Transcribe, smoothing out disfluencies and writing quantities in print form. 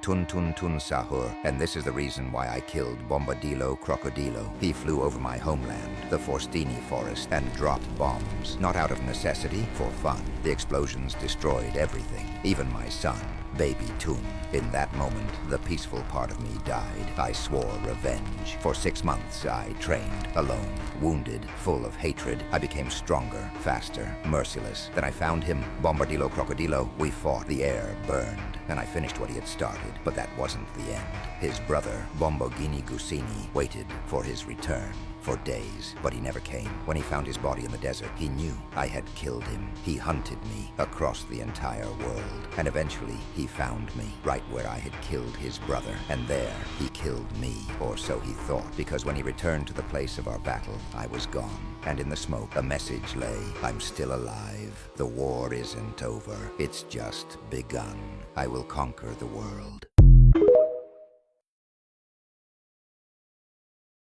Tun sahur, and this is the reason why I killed Bombadillo Crocodilo. He flew over my homeland, the Forstini forest, and dropped bombs, not out of necessity, for fun. The explosions destroyed everything, even my son, baby Tun. In that moment, the peaceful part of me died. I swore revenge. For 6 months, I trained, alone, wounded, full of hatred. I became stronger, faster, merciless. Then I found him, Bombadillo Crocodilo. We fought. The air burned, and I finished what he had started. But that wasn't the end. His brother, Bombogini Gusini, waited for his return. For days, but he never came. When he found his body in the desert, he knew I had killed him. He hunted me across the entire world, and eventually he found me right where I had killed his brother, and there he killed me, or so he thought, because when he returned to the place of our battle, I was gone, and in the smoke a message lay: I'm still alive. The war isn't over. It's just begun. I will conquer the world.